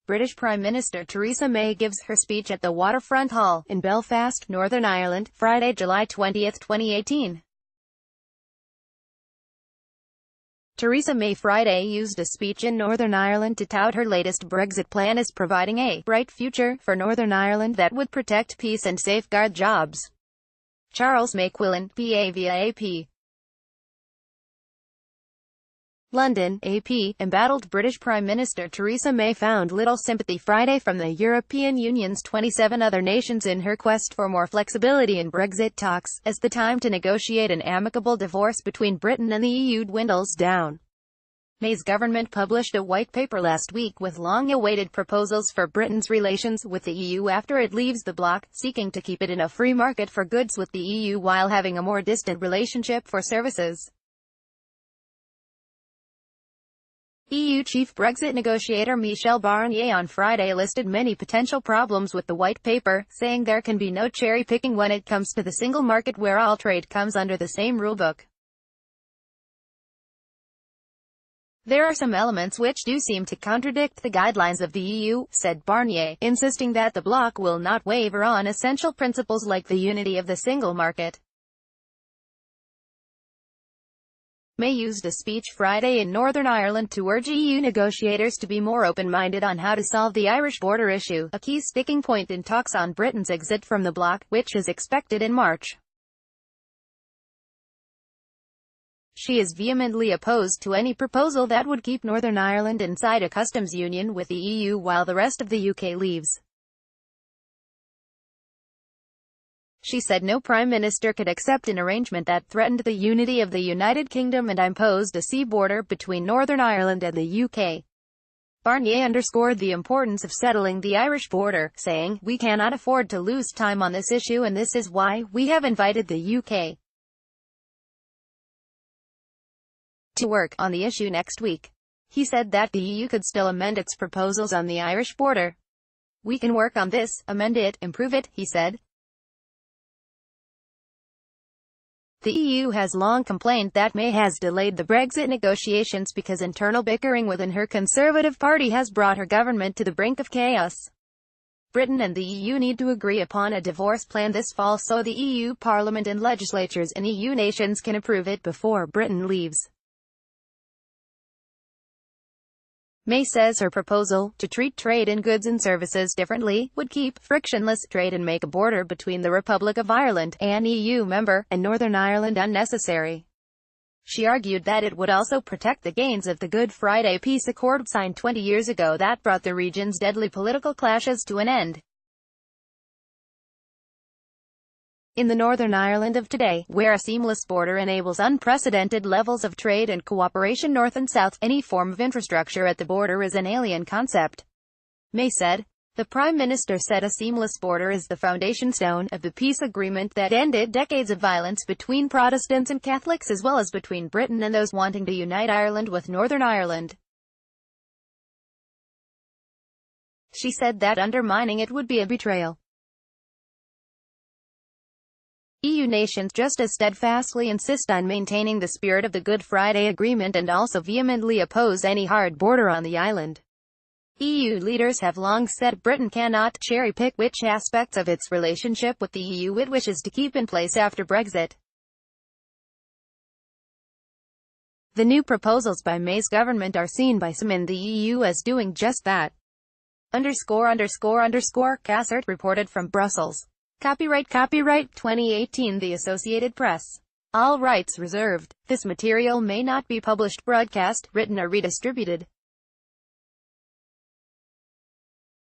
British Prime Minister Theresa May gives her speech at the Waterfront Hall in Belfast, Northern Ireland, Friday, July 20, 2018. Theresa May Friday used a speech in Northern Ireland to tout her latest Brexit plan as providing a bright future for Northern Ireland that would protect peace and safeguard jobs. Charles McQuillan, PA via AP. London, AP. Embattled British Prime Minister Theresa May found little sympathy Friday from the European Union's 27 other nations in her quest for more flexibility in Brexit talks, as the time to negotiate an amicable divorce between Britain and the EU dwindles down. May's government published a white paper last week with long-awaited proposals for Britain's relations with the EU after it leaves the bloc, seeking to keep it in a free market for goods with the EU while having a more distant relationship for services. EU chief Brexit negotiator Michel Barnier on Friday listed many potential problems with the white paper, saying there can be no cherry-picking when it comes to the single market where all trade comes under the same rulebook. There are some elements which do seem to contradict the guidelines of the EU, said Barnier, insisting that the bloc will not waver on essential principles like the unity of the single market. May used a speech Friday in Northern Ireland to urge EU negotiators to be more open-minded on how to solve the Irish border issue, a key sticking point in talks on Britain's exit from the bloc, which is expected in March. She is vehemently opposed to any proposal that would keep Northern Ireland inside a customs union with the EU while the rest of the UK leaves. She said no Prime Minister could accept an arrangement that threatened the unity of the United Kingdom and imposed a sea border between Northern Ireland and the UK. Barnier underscored the importance of settling the Irish border, saying, "We cannot afford to lose time on this issue and this is why we have invited the UK to work on the issue next week." He said that the EU could still amend its proposals on the Irish border. "We can work on this, amend it, improve it," he said. The EU has long complained that May has delayed the Brexit negotiations because internal bickering within her Conservative Party has brought her government to the brink of chaos. Britain and the EU need to agree upon a divorce plan this fall so the EU Parliament and legislatures in EU nations can approve it before Britain leaves. May says her proposal, to treat trade in goods and services differently, would keep frictionless trade and make a border between the Republic of Ireland, an EU member, and Northern Ireland unnecessary. She argued that it would also protect the gains of the Good Friday Peace Accord signed 20 years ago that brought the region's deadly political clashes to an end. In the Northern Ireland of today, where a seamless border enables unprecedented levels of trade and cooperation north and south, any form of infrastructure at the border is an alien concept. May said. The Prime Minister said a seamless border is the foundation stone of the peace agreement that ended decades of violence between Protestants and Catholics as well as between Britain and those wanting to unite Ireland with Northern Ireland. She said that undermining it would be a betrayal. EU nations just as steadfastly insist on maintaining the spirit of the Good Friday Agreement and also vehemently oppose any hard border on the island. EU leaders have long said Britain cannot cherry-pick which aspects of its relationship with the EU it wishes to keep in place after Brexit. The new proposals by May's government are seen by some in the EU as doing just that. Cassert reported from Brussels. Copyright 2018 The Associated Press. All rights reserved. This material may not be published, broadcast, written or redistributed.